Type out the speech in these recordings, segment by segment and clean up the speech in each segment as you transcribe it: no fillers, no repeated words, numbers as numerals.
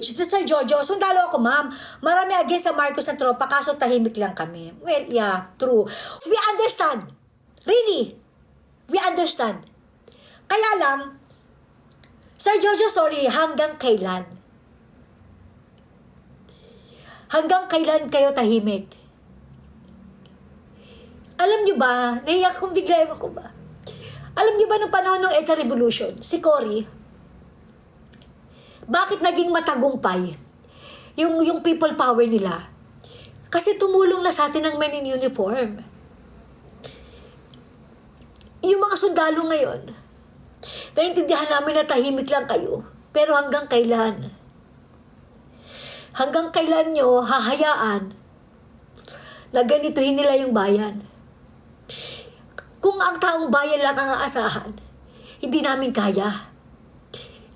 Sir Jojo, sundalo ako, ma'am. Marami against sa Marcos na tropa, kaso tahimik lang kami. Well, yeah, true. We understand. Really. We understand. Kaya lang, Sir Jojo, sorry, hanggang kailan? Hanggang kailan kayo tahimik? Alam nyo ba, naiyak kong bigla, ewan ko ba? Alam nyo ba nung panahon ng EDSA Revolution, si Cory, bakit naging matagumpay yung people power nila? Kasi tumulong na sa atin ng men in uniform. Yung mga sundalo ngayon, naiintindihan namin na tahimik lang kayo, pero hanggang kailan? Hanggang kailan nyo hahayaan na ganituhin nila yung bayan? Kung ang taong bayan lang ang aasahan, hindi namin kaya.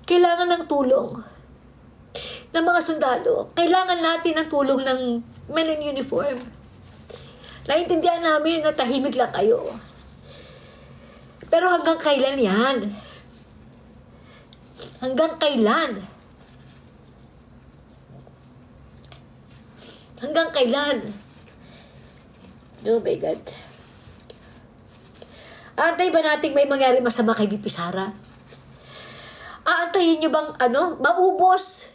Kailangan ng tulong ng mga sundalo. Kailangan natin ng tulong ng men in uniform. Naiintindihan namin na tahimik lang kayo. Pero hanggang kailan yan? Hanggang kailan? Hanggang kailan? Oh my God. Aantay ba nating may mangyari masama kay VP Sara? Aantayin nyo bang maubos?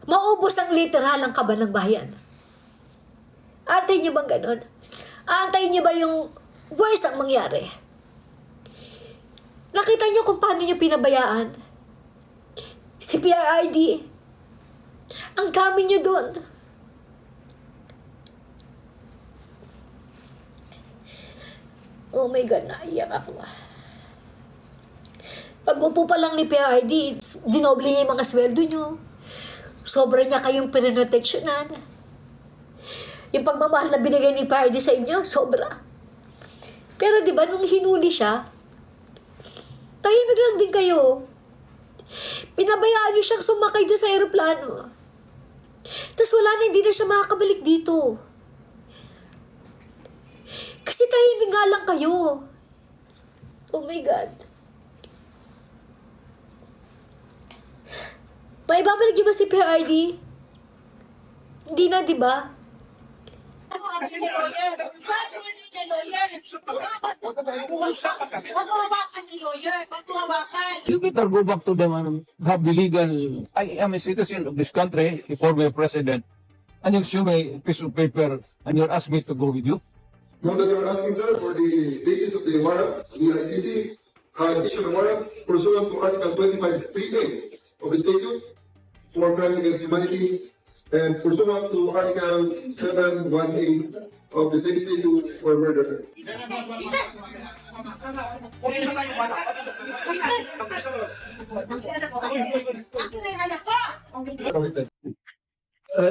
Maubos ang literal ang kaba ng bayan. Aantayin nyo bang ganon? Aantayin nyo ba yung worst ang mangyari? Nakita nyo kung paano nyo pinabayaan? Si PRRD, ang dami nyo doon. Oh my God, naiyak ako. Pag-upo pa lang ni PRD, dinoble niya yung mga sweldo nyo. Sobra niya kayong pinoteksyonan. Yung pagmamahal na binigay ni PRD sa inyo, sobra. Pero di ba nung hinuli siya, tahimik lang din kayo. Pinabayaan niyo siyang sumakay doon sa aeroplano. Tapos wala na, hindi na siya makakabalik dito. Kasi tahimik nga lang kayo. Oh my God. May babalik niyo ba si PRD? Hindi na, di ba? Kasi lawyer. Saan mo niya lawyer? Pag-uwakan ni lawyer. Pag-uwakan. You better go back to them and have the legal. I am a citizen of this country, a former president, and you show me a piece of paper and you're asking me to go with you. Note that you're asking, sir, for the basis of the warrant, the ICC had issued a warrant pursuant to Article 25(3)(a) of the statute for crimes against humanity and pursuant to Article 718 of the same statute for murder.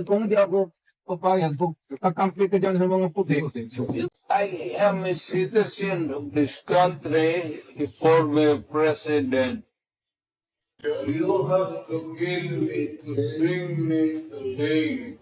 Kung hindi ako papayag, kung kakampi ka dyan sa mga puti. I am a citizen of this country, a former president. You have to kill me to bring me today.